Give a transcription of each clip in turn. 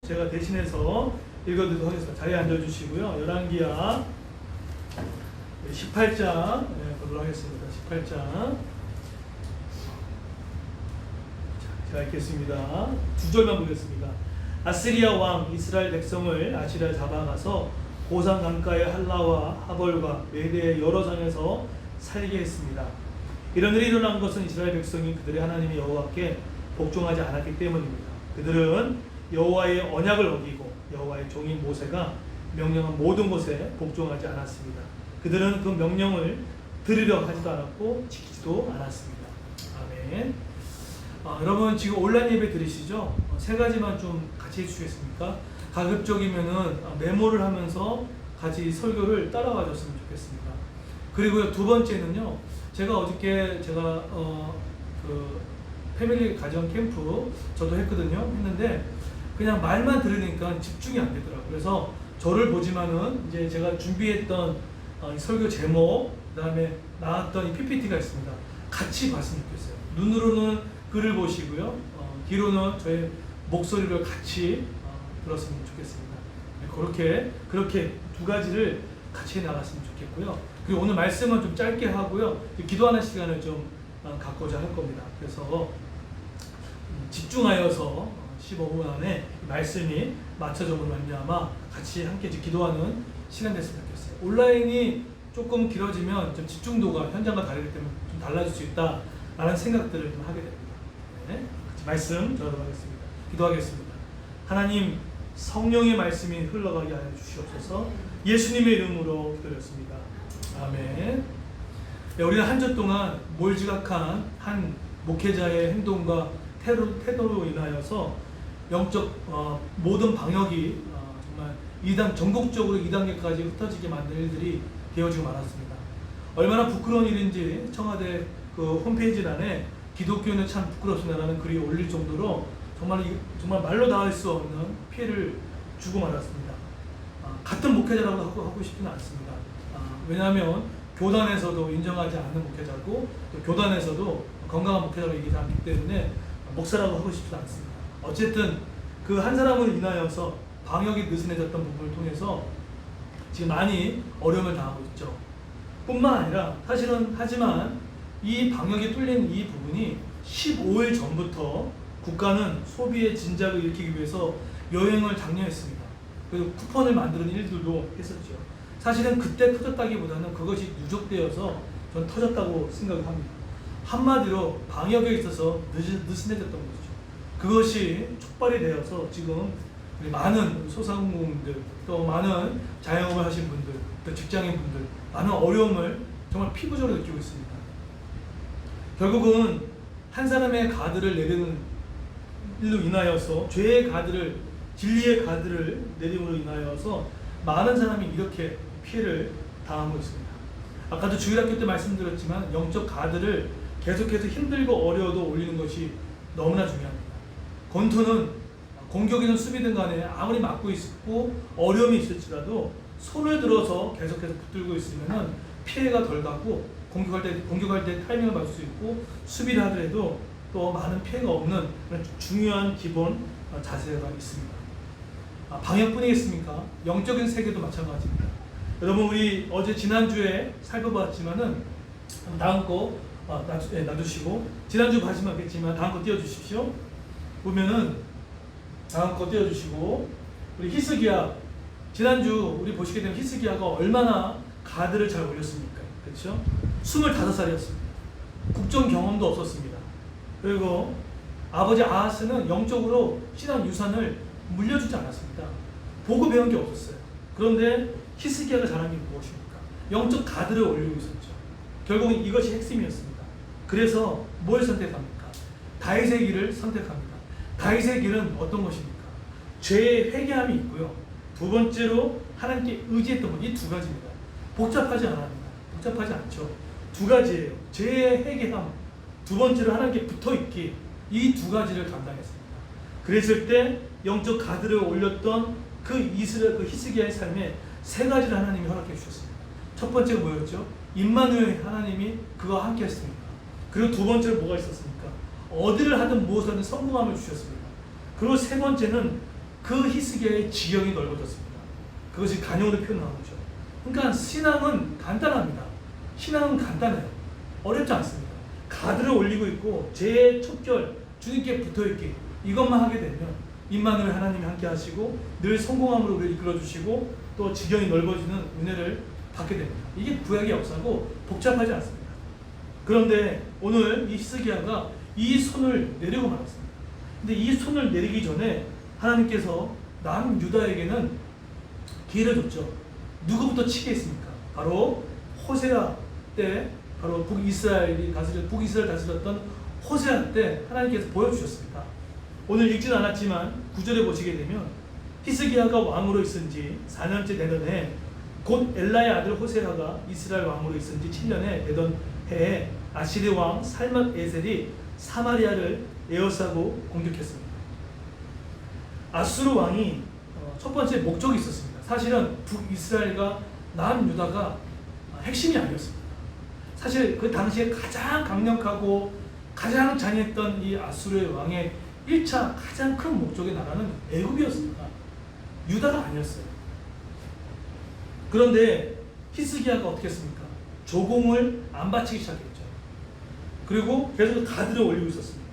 제가 대신해서 읽어드리도록 하겠습니다. 자리에 앉아주시고요. 열왕기하 18장 보도록 하겠습니다. 18장 제가 읽겠습니다. 두 절만 보겠습니다. 아스리야 왕 이스라엘 백성을 아시리아 잡아가서 고산 강가의 할라와 하볼과 메대의 여러 산에서 살게 했습니다. 이런 일이 일어난 것은 이스라엘 백성이 그들의 하나님 여호와께 복종하지 않았기 때문입니다. 그들은 여호와의 언약을 어기고 여호와의 종인 모세가 명령한 모든 것에 복종하지 않았습니다. 그들은 그 명령을 들으려 하지도 않았고 지키지도 않았습니다. 아멘. 여러분 지금 온라인 예배 들으시죠? 세 가지만 좀 같이 해주시겠습니까? 가급적이면은 메모를 하면서 같이 설교를 따라와 줬으면 좋겠습니다. 그리고 두 번째는요, 제가 어저께 그 패밀리 가정 캠프 저도 했는데 그냥 말만 들으니까 집중이 안 되더라고요. 그래서 저를 보지만은 이제 제가 준비했던 설교 제목, 그 다음에 나왔던 이 PPT가 있습니다. 같이 봤으면 좋겠어요. 눈으로는 글을 보시고요, 귀로는 저의 목소리를 같이 들었으면 좋겠습니다. 그렇게 두 가지를 같이 나갔으면 좋겠고요. 그리고 오늘 말씀은 좀 짧게 하고요, 기도하는 시간을 좀 갖고자 할 겁니다. 그래서 집중하여서 15분 안에 말씀이 맞춰져서 말미암아 같이 함께 기도하는 시간 됐으면 좋겠어요. 온라인이 조금 길어지면 좀 집중도가 현장과 다르기 때문에 좀 달라질 수 있다라는 생각들을 좀 하게 됩니다. 네? 말씀 전하도록 하겠습니다. 기도하겠습니다. 하나님, 성령의 말씀이 흘러가게 하여 주시옵소서. 예수님의 이름으로 기도드렸습니다. 아멘. 네, 우리는 한 주 동안 몰지각한 한 목회자의 행동과 태도로 인하여서 영적 모든 방역이 정말 전국적으로 2단계까지 흩어지게 만든 일들이 되어지고 말았습니다. 얼마나 부끄러운 일인지 청와대 그 홈페이지란에 기독교는 참 부끄럽습니다라는 글이 올릴 정도로 정말 말로 다 할 수 없는 피해를 주고 말았습니다. 같은 목회자라고 하고 싶지는 않습니다. 왜냐하면 교단에서도 인정하지 않는 목회자고 또 교단에서도 건강한 목회자로 얘기하지 않기 때문에 목사라고 하고 싶지 않습니다. 어쨌든 그 한 사람을 인하여서 방역이 느슨해졌던 부분을 통해서 지금 많이 어려움을 당하고 있죠. 뿐만 아니라 하지만 이 방역이 뚫린 이 부분이 15일 전부터 국가는 소비의 진작을 일으키기 위해서 여행을 장려했습니다. 그리고 쿠폰을 만드는 일들도 했었죠. 사실은 그때 터졌다기보다는 그것이 누적되어서 전 터졌다고 생각을 합니다. 한마디로 방역에 있어서 느슨해졌던 것이죠. 그것이 촉발이 되어서 지금 우리 많은 소상공인들, 또 많은 자영업을 하신 분들, 또 직장인분들 많은 어려움을 정말 피부적으로 느끼고 있습니다. 결국은 한 사람의 가드를 내리는 일로 인하여서 죄의 가드를, 진리의 가드를 내림으로 인하여서 많은 사람이 이렇게 피해를 당하고 있습니다. 아까도 주일학교 때 말씀드렸지만 영적 가드를 계속해서 힘들고 어려워도 올리는 것이 너무나 중요합니다. 권투는 공격이든 수비든 간에 아무리 맞고 있고 어려움이 있을지라도 손을 들어서 계속해서 붙들고 있으면 피해가 덜 가고 공격할 때 타이밍을 맞출 수 있고 수비를 하더라도 또 많은 피해가 없는 그런 중요한 기본 자세가 있습니다. 방역뿐이겠습니까? 영적인 세계도 마찬가지입니다. 여러분, 우리 어제 지난주에 살펴봤지만은 다음 거 놔두시고, 지난주 봐주시면 알겠지만 다음 거 띄워주십시오. 보면은 다음 거 띄워주시고, 우리 히스기야, 지난주 우리 보시게 되면 히스기야가 얼마나 가드를 잘 올렸습니까? 그렇죠? 25살이었습니다. 국정 경험도 없었습니다. 그리고 아버지 아하스는 영적으로 신앙 유산을 물려주지 않았습니다. 보고 배운 게 없었어요. 그런데 히스기야가 잘한 게 무엇입니까? 영적 가드를 올리고 있었죠. 결국은 이것이 핵심이었습니다. 그래서 뭘 선택합니까? 다윗의 길을 선택합니다. 다윗의 길은 어떤 것입니까? 죄의 회개함이 있고요. 두 번째로 하나님께 의지했던 것, 이 두 가지입니다. 복잡하지 않습니다. 복잡하지 않죠. 두 가지예요. 죄의 회개함, 두 번째로 하나님께 붙어있기, 이 두 가지를 감당했습니다. 그랬을 때 영적 가드를 올렸던 그 히스기야의 삶에 세 가지를 하나님이 허락해 주셨습니다. 첫 번째가 뭐였죠? 임마누엘, 하나님이 그와 함께 했습니다. 그리고 두 번째로 뭐가 있었습니까? 어디를 하든 무엇을 하든 성공함을 주셨습니다. 그리고 세 번째는 그 히스기야의 지경이 넓어졌습니다. 그것이 간용으로 표현한 거죠. 그러니까 신앙은 간단합니다. 신앙은 간단해요. 어렵지 않습니다. 가드를 올리고 있고 제 촉결 주님께 붙어있기, 이것만 하게 되면 임마누엘 하나님이 함께 하시고 늘 성공함으로 우리를 이끌어주시고 또 지경이 넓어지는 은혜를 받게 됩니다. 이게 구약의 역사고 복잡하지 않습니다. 그런데 오늘 이 히스기야가 이 손을 내리고 말았습니다. 근데 이 손을 내리기 전에 하나님께서 남유다에게는 기회를 줬죠. 누구부터 치게 했습니까? 바로 호세아 때, 바로 북이스라엘 다스렸던 호세아 때 하나님께서 보여주셨습니다. 오늘 읽지는 않았지만 9절에 보시게 되면 히스기야가 왕으로 있은 지 4년째 되던 해, 곧 엘라의 아들 호세아가 이스라엘 왕으로 있은 지 7년에 되던 해에 아시리 왕 살맛 에셀이 사마리아를 에워싸고 공격했습니다. 아수르 왕이 첫 번째 목적이 있었습니다. 사실은 북이스라엘과 남유다가 핵심이 아니었습니다. 사실 그 당시에 가장 강력하고 가장 잔인했던 이 아수르의 왕의 1차 가장 큰 목적의 나라는 애굽이었습니다. 유다가 아니었어요. 그런데 히스기야가 어떻게 했습니까? 조공을 안 바치기 시작했죠. 그리고 계속 가드를 올리고 있었습니다.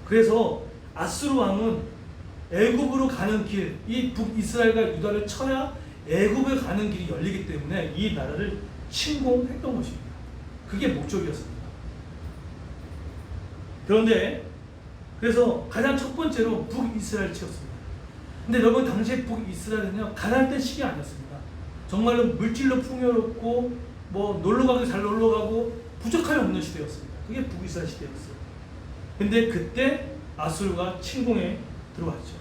그래서 아수르 왕은 애굽으로 가는 길, 이 북이스라엘과 유다를 쳐야 애굽에 가는 길이 열리기 때문에 이 나라를 침공했던 것입니다. 그게 목적이었습니다. 그런데 그래서 가장 첫 번째로 북이스라엘을 치웠습니다. 근데 여러분, 당시에 북이스라엘은요, 가난했던 시기 아니었습니다. 정말로 물질로 풍요롭고 뭐 놀러가도 잘 놀러가고 부족함이 없는 시대였습니다. 그게 북이스라엘 시대였어요. 근데 그때 아수르가 침공에 들어왔죠.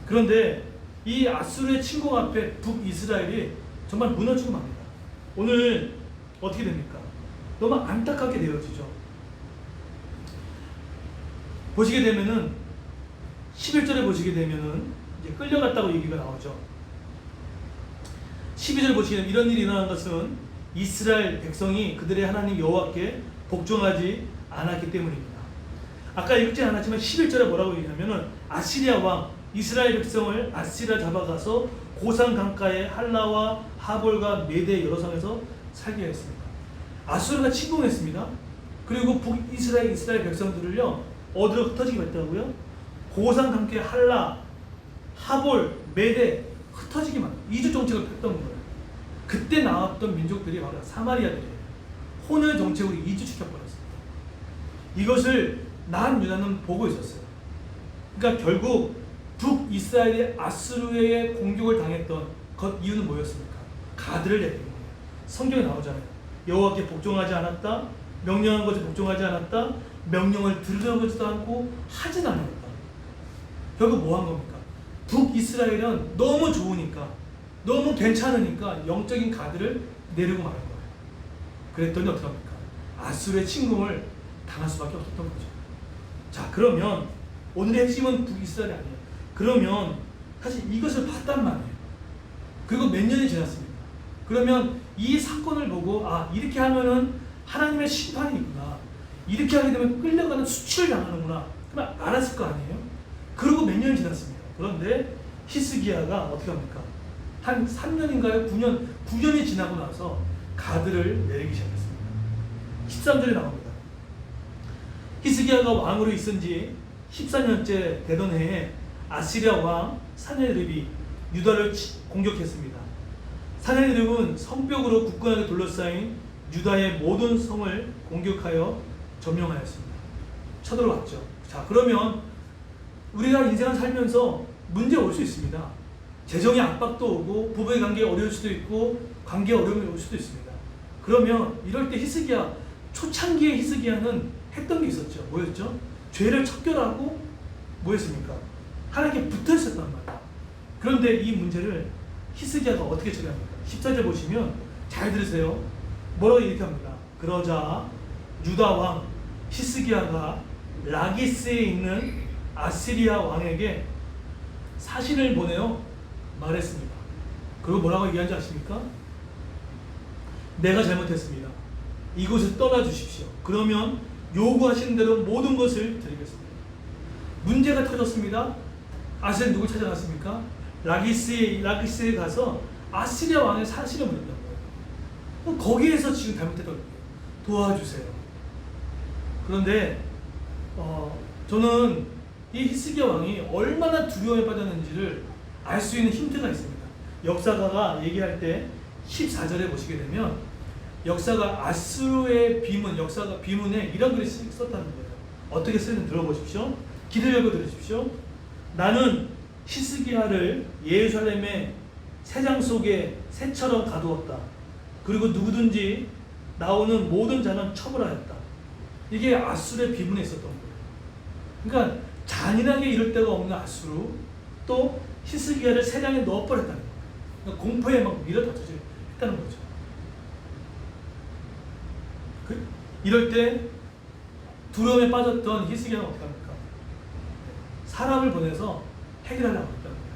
그런데 이 아수르의 침공 앞에 북이스라엘이 정말 무너지고 맙니다. 오늘 어떻게 됩니까? 너무 안타깝게 되어지죠. 보시게 되면은 11절에 보시게 되면은 이제 끌려갔다고 얘기가 나오죠. 12절 보시게 되면 이런 일이 일어난 것은 이스라엘 백성이 그들의 하나님 여호와께 복종하지 않았기 때문입니다. 아까 읽지 않았지만 11절에 뭐라고 얘기하면은 아시리아 왕 이스라엘 백성을 아시리아 잡아가서 고산 강가의 할라와 하볼과 메대 여러 성에서 살게 했습니다. 아수르가 침공했습니다. 그리고 북이스라엘 이스라엘 백성들을요 어디로 흩어지게 했다고요? 고산 강가의 할라, 하볼, 메대 흩어지기만 이주 정책을 폈던 거예요. 그때 나왔던 민족들이 바로 사마리아들이에요. 혼혈 정책으로 이주시켜버렸습니다. 이것을 남유다는 보고 있었어요. 그러니까 결국 북이스라엘이 아수르의 공격을 당했던 그 이유는 뭐였습니까? 가드를 내린 거예요. 성경에 나오잖아요. 여호와께 복종하지 않았다, 명령한 것에 복종하지 않았다, 명령을 들여보지도 않고 하지도 않았다. 결국 뭐 한 겁니까? 북이스라엘은 너무 좋으니까, 너무 괜찮으니까 영적인 가드를 내리고 말한 거예요. 그랬더니 어떻게 합니까? 아수르의 침공을 당할 수밖에 없었던 거죠. 자, 그러면 오늘의 핵심은 북이스라엘이 아니에요. 그러면 사실 이것을 봤단 말이에요. 그리고 몇 년이 지났습니다. 그러면 이 사건을 보고 이렇게 하면은 하나님의 심판이 있구나, 이렇게 하게 되면 끌려가는 수치를 당하는구나, 그럼 알았을 거 아니에요. 그리고 몇 년이 지났습니다. 그런데 히스기야가 어떻게 합니까? 한 3년인가요? 9년이 지나고 나서 가드를 내리기 시작했습니다. 13절에 나옵니다. 히스기야가 왕으로 있은 지 14년째 되던 해에 아시리아 왕 사네립이 유다를 공격했습니다. 사네립은 성벽으로 굳건하게 둘러싸인 유다의 모든 성을 공격하여 점령하였습니다. 쳐들어왔죠. 자, 그러면 우리가 인생을 살면서 문제 올 수 있습니다. 재정의 압박도 오고 부부의 관계가 어려울 수도 있고 관계 어려움이 올 수도 있습니다. 그러면 이럴 때 히스기야, 초창기의 히스기야는 했던 게 있었죠. 뭐였죠? 죄를 척결하고 뭐 했습니까? 하나님께 붙어 있었단 말이에요. 그런데 이 문제를 히스기야가 어떻게 처리합니까? 14절 보시면 잘 들으세요. 뭐라고 얘기합니다. 그러자 유다 왕 히스기야가 라기스에 있는 아시리아 왕에게 사신을 보내어 말했습니다. 그리고 뭐라고 얘기한지 아십니까? 내가 잘못했습니다. 이곳을 떠나 주십시오. 그러면 요구하신 대로 모든 것을 드리겠습니다. 문제가 터졌습니다. 아셀 누구 찾아갔습니까? 라기스에 가서 아시리아 왕의 사실을 물었단 말이에요. 거기에서 지금 잘못했다고 도와주세요. 그런데 저는 이 히스기야 왕이 얼마나 두려움에 빠졌는지를 알 수 있는 힌트가 있습니다. 역사가가 얘기할 때 14절에 보시게 되면 역사가 아수르의 비문, 역사가 비문에 이런 글이 썼다는 거예요. 어떻게 쓰는지 들어보십시오. 길을 열고 들으십시오. 나는 히스기야를 예루살렘의 새장 속에 새처럼 가두었다. 그리고 누구든지 나오는 모든 자는 처벌하였다. 이게 아수르의 비문에 있었던 거예요. 그러니까 잔인하게 이럴 데가 없는 아수르, 또 히스기야를 새장에 넣어버렸다는 거예요. 그러니까 공포에 막 밀어닥쳐져 했다는 거죠. 이럴 때 두려움에 빠졌던 히스기야는 어떻게 합니까? 사람을 보내서 해결하려고 했다는 거예요.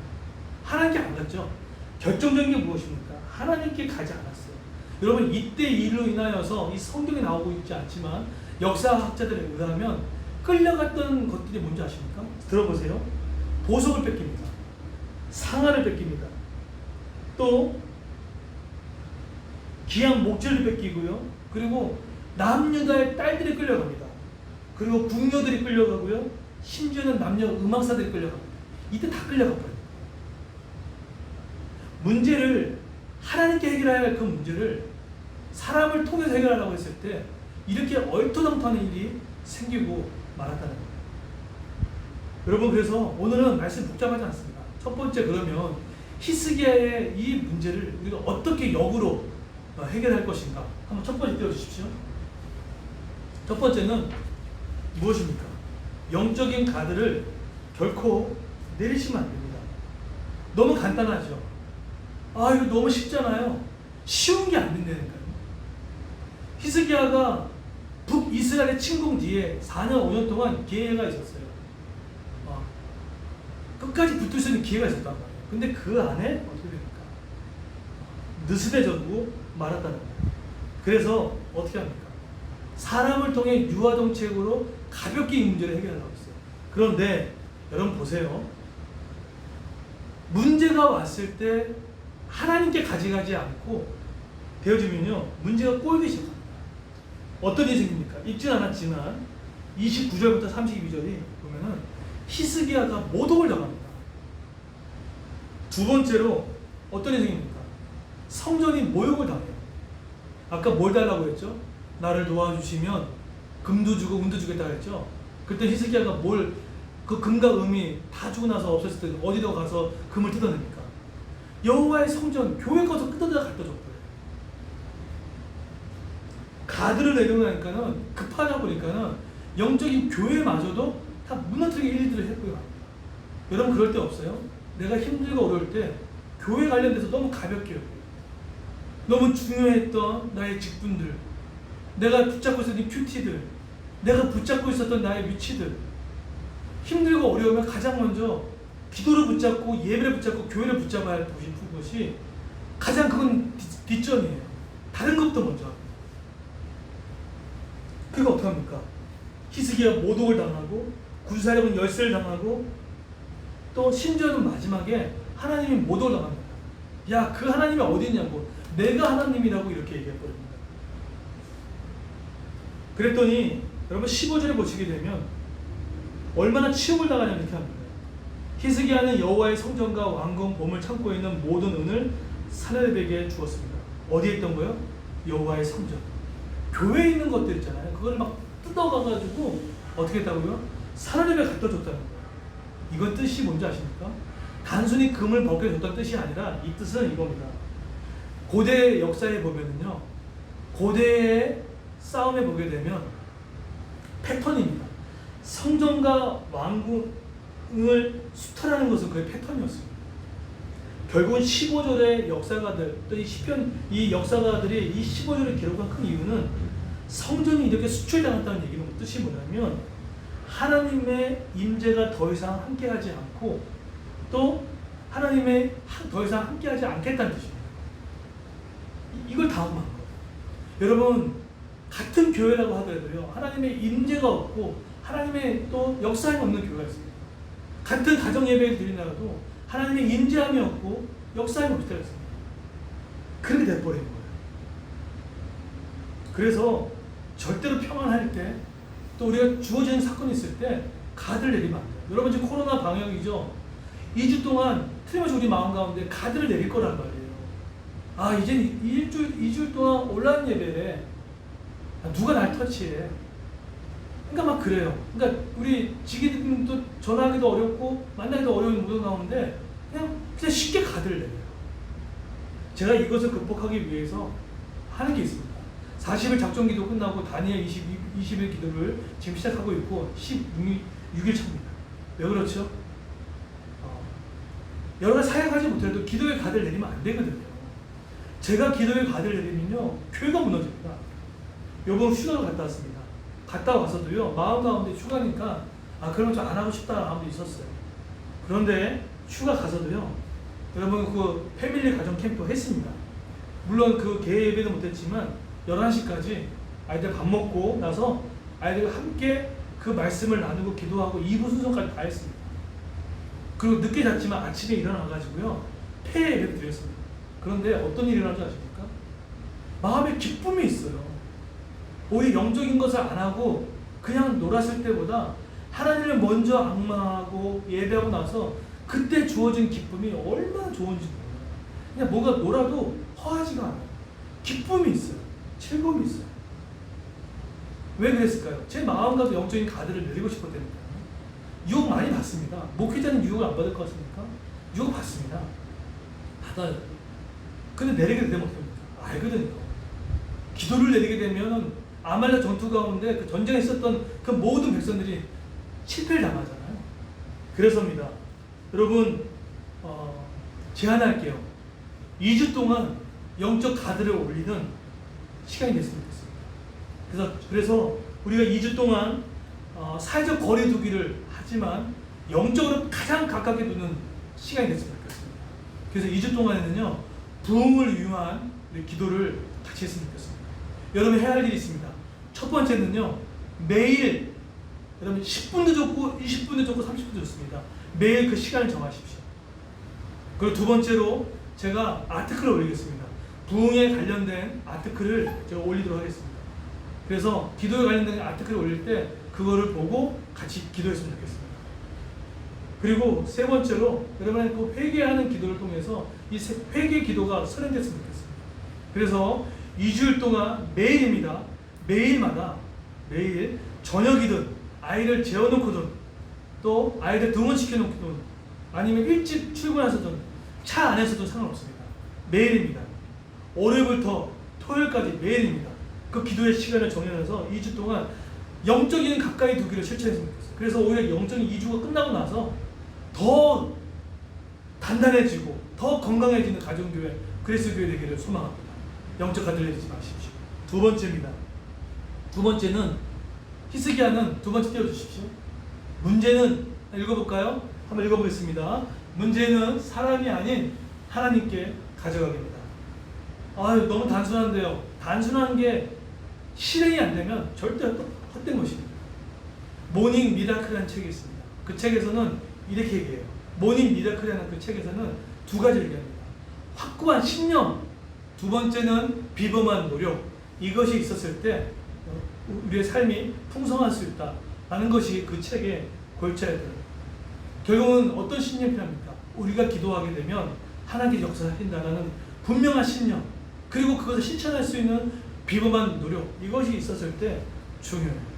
하나님께 안 갔죠. 결정적인 게 무엇입니까? 하나님께 가지 않았어요. 여러분, 이때 일로 인하여서 이 성경에 나오고 있지 않지만 역사학자들에 의하면 끌려갔던 것들이 뭔지 아십니까? 들어보세요. 보석을 뺏깁니다. 상아를 뺏깁니다. 또 귀한 목재를 뺏기고요. 그리고 남유다의 딸들이 끌려갑니다. 그리고 궁녀들이 끌려가고요. 심지어는 남녀 음악사들이 끌려갑니다. 이때 다 끌려가버려요. 문제를 하나님께 해결해야 할 그 문제를 사람을 통해서 해결하려고 했을 때 이렇게 얼토당토하는 일이 생기고 말았다는 거예요. 여러분, 그래서 오늘은 말씀 복잡하지 않습니다. 첫 번째, 그러면 히스기야의 이 문제를 우리가 어떻게 역으로 해결할 것인가 한번 첫 번째 띄워주십시오. 첫 번째는 무엇입니까? 영적인 가드를 결코 내리시면 안 됩니다. 너무 간단하죠. 이거 너무 쉽잖아요. 쉬운 게 안 된다니까요. 히스기야가 북이스라엘의 침공 뒤에 4년 5년 동안 기회가 있었어요. 끝까지 붙을 수 있는 기회가 있었단 말이에요. 근데 그 안에 어떻게 됩니까? 느슨해졌고 말았다는 거예요. 그래서 어떻게 합니까? 사람을 통해 유화정책으로 가볍게 이 문제를 해결하려고 했어요. 그런데 여러분 보세요. 문제가 왔을 때 하나님께 가져가지 않고 되어지면요, 문제가 꼬이기 시작합니다. 어떤 일이 생깁니까? 읽진 않았지만 29절부터 32절이 보면은 히스기야가 모독을 당합니다. 두 번째로 어떤 일이 생깁니까? 성전이 모욕을 당해요. 아까 뭘 달라고 했죠? 나를 도와주시면 금도 주고 은도 주겠다 했죠? 그때 히스기야가 그 금과 음이 다 주고 나서 없었을 때 어디로 가서 금을 뜯어냅니까? 여호와의 성전, 교회 것을 뜯어다 갖다 줬어요. 가드를 내려놓으니까는 급하다 보니까는 영적인 교회마저도 다 무너뜨리게 일들을 했고요. 여러분, 그럴 때 없어요? 내가 힘들고 어려울 때 교회 관련돼서 너무 가볍게 여겨요. 너무 중요했던 나의 직분들, 내가 붙잡고 있었던 큐티들, 내가 붙잡고 있었던 나의 위치들, 힘들고 어려우면 가장 먼저 기도를 붙잡고 예배를 붙잡고 교회를 붙잡아야 할 것이 가장 그건 뒷전이에요. 다른 것도 먼저 합니다. 그게 어떻게 합니까? 히스기야 모독을 당하고 군사력은 열세를 당하고 또 심지어는 마지막에 하나님이 모독을 당합니다. 야, 그 하나님이 어디 있냐고, 내가 하나님이라고 이렇게 얘기해버립니다. 그랬더니 여러분 15절에 보시게 되면 얼마나 치욕을 당하냐면 이렇게 합니다. 히스기야는 여호와의 성전과 왕궁 보물 창고에 있는 모든 은을 사내립에게 주었습니다. 어디에 있던 거요? 여호와의 성전. 교회에 있는 것들 있잖아요. 그걸 막 뜯어가가지고 어떻게 했다고요? 사내립에 갖다 줬다는 거예요. 이건 뜻이 뭔지 아십니까? 단순히 금을 벗겨줬다는 뜻이 아니라 이 뜻은 이겁니다. 고대 역사에 보면은요, 고대의 싸움에 보게 되면 패턴입니다. 성전과 왕궁을 수탈하는 것은 그의 패턴이었습니다. 결국은 15절의 역사가들, 또 이 역사가들이 이 15절을 기록한 큰 이유는 성전이 이렇게 수출당했다는 얘기는 뜻이 뭐냐면 하나님의 임재가 더 이상 함께하지 않고 또 하나님의 더 이상 함께하지 않겠다는 뜻입니다. 이걸 당한 거예요. 여러분, 같은 교회라고 하더라도요, 하나님의 임재가 없고 하나님의 또 역사가 없는 교회가 있습니다. 같은 가정 예배를 드리나라도 하나님의 인지함이 없고 역사함이 없을 때가 있습니다. 그렇게 돼버린 거예요. 그래서 절대로 평안할 때, 또 우리가 주어지는 사건이 있을 때 가드를 내리면 안 돼요. 여러분 지금 코로나 방역이죠. 2주 동안 틀림없이 우리 마음 가운데 가드를 내릴 거란 말이에요. 아, 이제 2주 동안 온라인 예배에 누가 날 터치해. 그러니까 막 그래요. 그러니까 우리 지기들도 전화하기도 어렵고 만나기도 어려운 무도 가운데 그냥 쉽게 가드를 내려요. 제가 이것을 극복하기 위해서 하는 게 있습니다. 40일 작정기도 끝나고 다니엘 20일 기도를 지금 시작하고 있고 16일 차입니다. 왜 그렇죠? 여러 가지 사역하지 못해도 기도의 가드를 내리면 안 되거든요. 제가 기도의 가드를 내리면요, 교회가 무너집니다. 요번 휴가를 갔다 왔습니다. 갔다 와서도요, 마음 가운데 휴가니까 그런 거 좀 안 하고 싶다는 마음도 있었어요. 그런데 휴가 가서도요, 여러분 그 패밀리 가정 캠프 했습니다. 물론 그 개회 예배도 못했지만 11시까지 아이들 밥 먹고 나서 아이들과 함께 그 말씀을 나누고 기도하고 2부 순서까지 다 했습니다. 그리고 늦게 잤지만 아침에 일어나가지고요, 폐 예배를 드렸습니다. 그런데 어떤 일이 일어나는지 아십니까? 마음에 기쁨이 있어요. 오히려 영적인 것을 안 하고 그냥 놀았을 때보다 하나님을 먼저 앙망하고 예배하고 나서 그때 주어진 기쁨이 얼마나 좋은지 몰라요. 그냥 뭐가 놀아도 허하지가 않아요. 기쁨이 있어요. 즐거움이 있어요. 왜 그랬을까요? 제 마음과도 영적인 가드를 내리고 싶었다니까요. 유혹 많이 받습니다. 목회자는 유혹을 안 받을 것 같습니까? 유혹 받습니다. 받아요. 근데 내리게 되면 어떻게 됩니까? 알거든요. 기도를 내리게 되면 아말렉 전투 가운데 그 전쟁에 있었던 그 모든 백성들이 실패를 당하잖아요. 그래서입니다. 여러분, 제안할게요. 2주 동안 영적 가드를 올리는 시간이 됐으면 좋겠습니다. 그래서 우리가 2주 동안 사회적 거리 두기를 하지만 영적으로 가장 가깝게 두는 시간이 됐으면 좋겠습니다. 그래서 2주 동안에는요, 부흥을 위한 기도를 같이 했으면 좋겠습니다. 여러분 해야 할 일이 있습니다. 첫 번째는요, 매일 여러분 10분도 좋고 20분도 좋고 30분도 좋습니다. 매일 그 시간을 정하십시오. 그리고 두 번째로 제가 아티클을 올리겠습니다. 부흥에 관련된 아티클을 제가 올리도록 하겠습니다. 그래서 기도에 관련된 아티클을 올릴 때 그거를 보고 같이 기도했으면 좋겠습니다. 그리고 세 번째로 여러분의 그 회개하는 기도를 통해서 이 회개 기도가 선행됐으면 좋겠습니다. 그래서 2주일 동안 매일입니다. 매일마다 매일 저녁이든 아이를 재워놓고든 또 아이들 등원시켜놓고든 아니면 일찍 출근해서든 차 안에서도 상관없습니다. 매일입니다. 월요일부터 토요일까지 매일입니다. 그 기도의 시간을 정해서 2주 동안 영적인 가까이 두기를 실천했으면 좋겠어요. 그래서 오히려 영적인 2주가 끝나고 나서 더 단단해지고 더 건강해지는 가정교회, 그리스도교회 되기를 소망합니다. 영적 가드를 내리지 마십시오. 두 번째입니다. 두 번째는 히스기야는 두 번째 띄워주십시오. 문제는 읽어볼까요? 한번 읽어보겠습니다. 문제는 사람이 아닌 하나님께 가져가기입니다. 너무 단순한데요. 단순한 게 실행이 안 되면 절대 헛된 것입니다. 모닝 미라클이라는 책이 있습니다. 그 책에서는 이렇게 얘기해요. 모닝 미라클이라는 그 책에서는 두 가지를 얘기합니다. 확고한 신념, 두 번째는 비범한 노력. 이것이 있었을 때 우리의 삶이 풍성할 수 있다라는 것이 그 책의 골자예요. 결국은 어떤 신념이 필요합니까? 우리가 기도하게 되면 하나님께서 역사하신다는 분명한 신념, 그리고 그것을 실천할 수 있는 비범한 노력, 이것이 있었을 때 중요해요.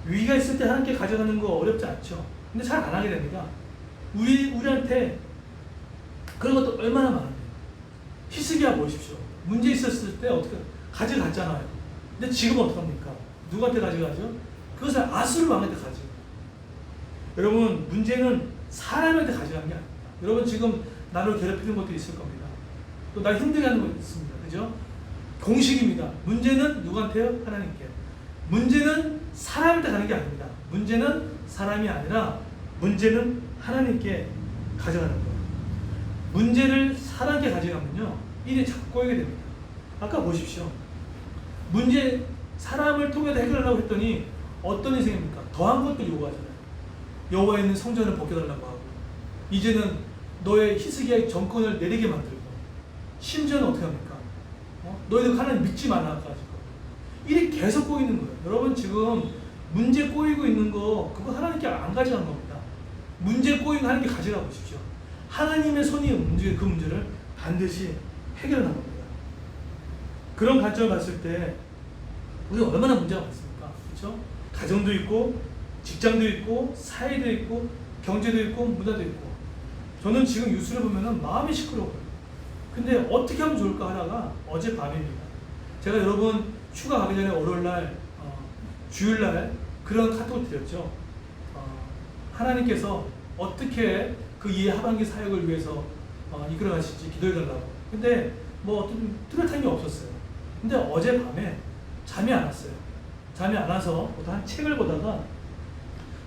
위기가 있을 때 하나님께 가져가는 거 어렵지 않죠. 근데 잘 안 하게 됩니다. 우리한테 그런 것도 얼마나 많은데. 히스기야 보십시오. 문제 있었을 때 어떻게 가져갔잖아요. 근데 지금 어떡합니까? 누구한테 가져가죠? 그것을 아수르 왕한테 가져가요. 여러분, 문제는 사람한테 가져가는 게 아닙니다. 여러분 지금 나를 괴롭히는 것도 있을 겁니다. 또 날 힘들게 하는 것도 있습니다. 그죠? 공식입니다. 문제는 누구한테요? 하나님께. 문제는 사람한테 가는 게 아닙니다. 문제는 사람이 아니라 문제는 하나님께 가져가는 거예요. 문제를 사람께 가져가면요, 일이 자꾸 꼬이게 됩니다. 아까 보십시오. 문제, 사람을 통해서 해결하려고 했더니 어떤 인생입니까? 더한 것도 요구하잖아요. 여호와의 있는 성전을 벗겨달라고 하고, 이제는 너의 히스기야의 정권을 내리게 만들고, 심지어는 어떻게 합니까? 너희들 하나님 믿지 말라가지고 일이 계속 꼬이는 거예요. 여러분 지금 문제 꼬이고 있는 거 그거 하나님께 안 가져간 겁니다. 문제 꼬이고 하나님께 가져가 보십시오. 하나님의 손이 그 문제를 반드시 해결해 나갑니다. 그런 관점을 봤을 때 우리 얼마나 문제가 많습니까? 그렇죠? 가정도 있고, 직장도 있고, 사회도 있고, 경제도 있고, 문화도 있고. 저는 지금 뉴스를 보면은 마음이 시끄러워요. 근데 어떻게 하면 좋을까 하다가 어젯밤입니다. 제가 여러분 휴가 가기 전에 월요일날, 주일날 그런 카톡을 드렸죠. 하나님께서 어떻게 그 이 하반기 사역을 위해서 이끌어 가실지 기도해 달라고. 근데 뭐 어떤 뚜렷한 게 없었어요. 근데 어젯밤에 잠이 안 왔어요. 잠이 안 와서 한 책을 보다가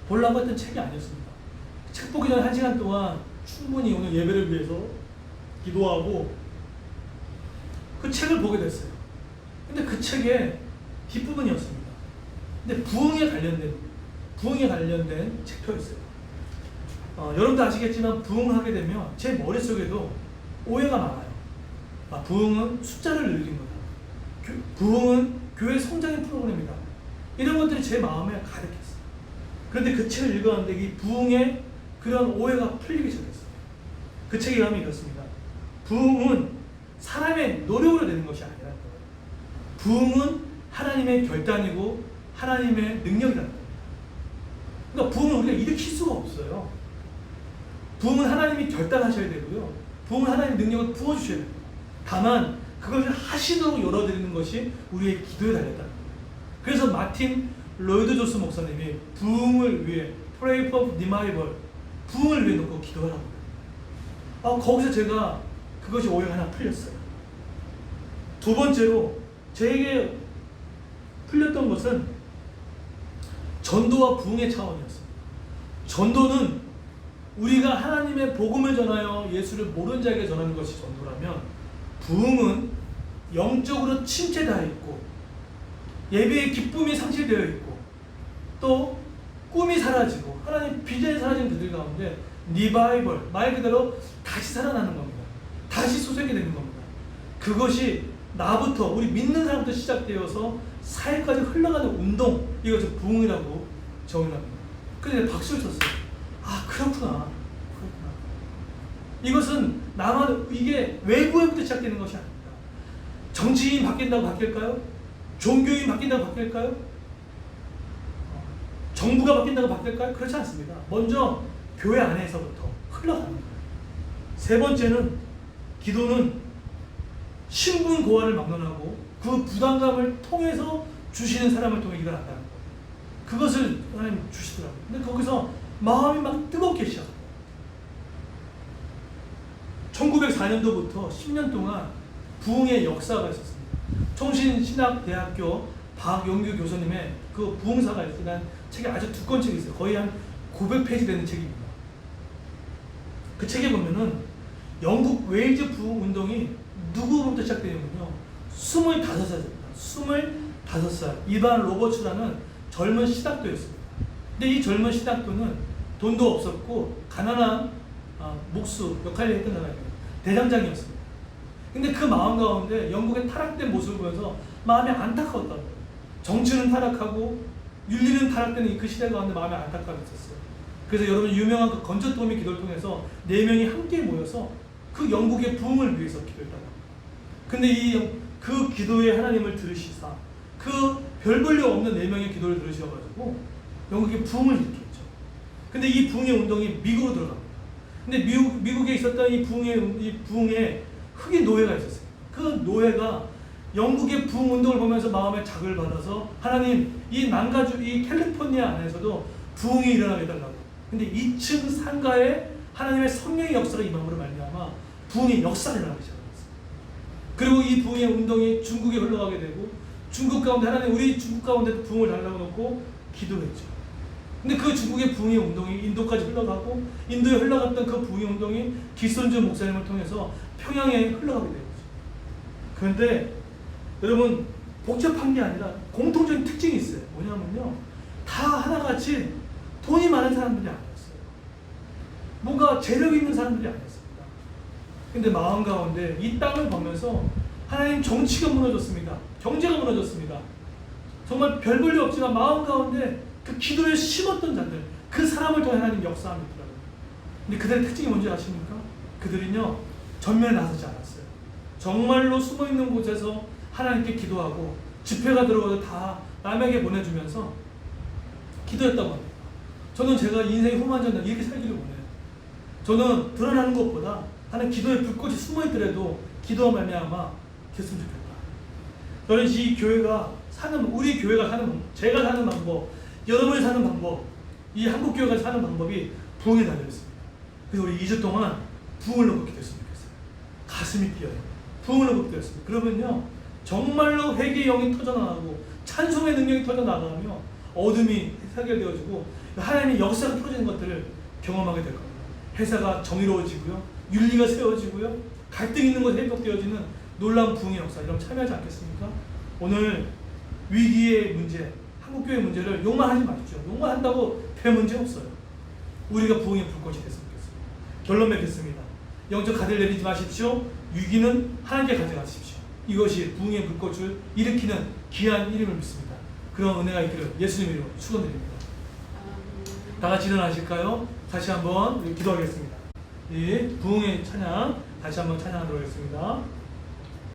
보려고 했던 책이 아니었습니다. 책 보기 전에 1시간 동안 충분히 오늘 예배를 위해서 기도하고 그 책을 보게 됐어요. 근데 그 책의 뒷부분이었습니다. 근데 부흥에 관련된 책표였어요. 여러분도 아시겠지만 부흥하게 되면 제 머릿속에도 오해가 많아요. 부흥은 숫자를 늘린 거다. 부흥은 교회 성장의 프로그램이다. 이런 것들이 제 마음에 가득했어요. 그런데 그 책을 읽었는데 이 부흥의 그런 오해가 풀리기 시작했어요. 그 책의 의미가 이렇습니다. 부흥은 사람의 노력으로 되는 것이 아니라는 거예요. 부흥은 하나님의 결단이고 하나님의 능력이라는 거예요. 그러니까 부흥은 우리가 일으킬 수가 없어요. 부흥은 하나님이 결단하셔야 되고요. 부흥은 하나님의 능력을 부어주셔야 됩니다. 다만 그것을 하시도록 열어드리는 것이 우리의 기도에 달렸다는 거예요. 그래서 마틴 로이드 조스 목사님이 부흥을 위해 Pray for Revival, 부흥을 위해 놓고 기도하라고 해요. 거기서 제가 그것이 오해가 하나 풀렸어요. 두 번째로 제게 풀렸던 것은 전도와 부흥의 차원이었습니다. 전도는 우리가 하나님의 복음을 전하여 예수를 모르는 자에게 전하는 것이 전도라면, 부흥은 영적으로 침체되어 있고 예배의 기쁨이 상실되어 있고 또 꿈이 사라지고 하나님 비전이 사라진 그들 가운데 리바이벌, 말 그대로 다시 살아나는 겁니다. 다시 솟게 되는 겁니다. 그것이 나부터, 우리 믿는 사람부터 시작되어서 사회까지 흘러가는 운동, 이것을 부흥이라고 정의합니다. 그런데 박수를 쳤어요. 그렇구나. 이것은 나만, 이게 외부에부터 시작되는 것이 아닙니다. 정치인 바뀐다고 바뀔까요? 종교인 바뀐다고 바뀔까요? 정부가 바뀐다고 바뀔까요? 그렇지 않습니다. 먼저 교회 안에서부터 흘러가는 거예요. 세 번째는, 기도는 신분 고하를 막론하고 그 부담감을 통해서 주시는 사람을 통해 일을 한다는 거예요. 그것을 하나님 주시더라고요. 근데 거기서 마음이 막 뜨겁게 시작합니다. 1904년도부터 10년 동안 부흥의 역사가 있었습니다. 총신신학대학교 박용규 교수님의 그 부흥사가 있는 책이 아주 두꺼운 책이 있어요. 거의 한 900페이지 되는 책입니다. 그 책에 보면은 영국 웨일즈 부흥 운동이 누구부터 시작되냐면요, 25살입니다. 25살 이반 로버츠라는 젊은 신학도였습니다. 근데 이 젊은 신학도는 돈도 없었고 가난한 목수 역할을 했던 사람입니다. 대장장이었습니다. 근데 그 마음 가운데 영국의 타락된 모습을 보면서 마음이 안타까웠다는 거예요. 정치는 타락하고 윤리는 타락되는 그 시대 가운데 마음이 안타까움이 있었어요. 그래서 여러분 유명한 그 건조도우미 기도를 통해서 4명이 함께 모여서 그 영국의 부흥을 위해서 기도했다고 합니다. 근데 그 기도에 하나님을 들으시사 그 별 볼 일 없는 4명의 기도를 들으셔가지고 영국의 부흥을 일으켰죠. 근데 이 부흥의 운동이 미국으로 들어갑니다. 근데 미국에 있었던 이 부흥에 흑인 노예가 있었어요. 그 노예가 영국의 부흥 운동을 보면서 마음에 자극을 받아서 하나님, 이 남가주, 이 캘리포니아 안에서도 부흥이 일어나게 해달라고. 근데 2층 상가에 하나님의 성령의 역사가 임함으로 말미암아 부흥의 역사가 일어나기 시작했어요. 그리고 이 부흥의 운동이 중국에 흘러가게 되고, 중국 가운데 하나님, 우리 중국 가운데 부흥을 달라고 놓고 기도했죠. 근데 그 중국의 부흥의 운동이 인도까지 흘러가고, 인도에 흘러갔던 그 부흥의 운동이 기선주 목사님을 통해서 평양에 흘러가게 되었죠. 그런데 여러분, 복잡한 게 아니라 공통적인 특징이 있어요. 뭐냐면요, 다 하나같이 돈이 많은 사람들이 아니었어요. 뭔가 재력 있는 사람들이 아니었습니다. 근데 마음 가운데 이 땅을 보면서 하나님 정치가 무너졌습니다. 경제가 무너졌습니다. 정말 별 볼 일 없지만 마음 가운데 그 기도에 심었던 자들, 그 사람을 통해 하나님 역사합니다. 근데 그들의 특징이 뭔지 아십니까? 그들은요, 전면에 나서지 않았어요. 정말로 숨어있는 곳에서 하나님께 기도하고 집회가 들어와도 다 남에게 보내주면서 기도했다고 합니다. 저는 제가 인생의 후반전에 이렇게 살기를 원해요. 저는 드러나는 것보다 하나님 기도의 불꽃이 숨어있더라도 기도와 말미암아 됐으면 좋겠다. 저는 이 교회가 우리 교회가 사는, 제가 사는 방법, 여러분이 사는 방법, 이 한국교회가 사는 방법이 부흥에 달려있습니다. 그래서 우리 2주 동안 부흥을 넣고 기도했으면 좋겠어요. 가슴이 뛰어요. 부흥을 넣고 기도했습니다. 그러면요, 정말로 회개의 영이 터져나가고 찬송의 능력이 터져나가며 어둠이 해결되어지고 하나님의 역사가 터지는 것들을 경험하게 될 겁니다. 회사가 정의로워지고요, 윤리가 세워지고요, 갈등 있는 것이 회복되어지는 놀라운 부흥의 역사, 이런 참여하지 않겠습니까? 오늘 위기의 문제, 한국교회 문제를 욕만 하지 마십시오. 욕만 한다고 별 문제 없어요. 우리가 부흥의 불꽃이 됐으면 좋겠습니다. 결론 맺겠습니다. 영적 가들 내리지 마십시오. 위기는 하나님께 가져가십시오. 이것이 부흥의 불꽃을 일으키는 귀한 이름을 믿습니다. 그런 은혜가 있기를 예수님 이름으로 축원드립니다. 다 같이 일어나실까요? 다시 한번 기도하겠습니다. 이 부흥의 찬양 다시 한번 찬양하도록 하겠습니다.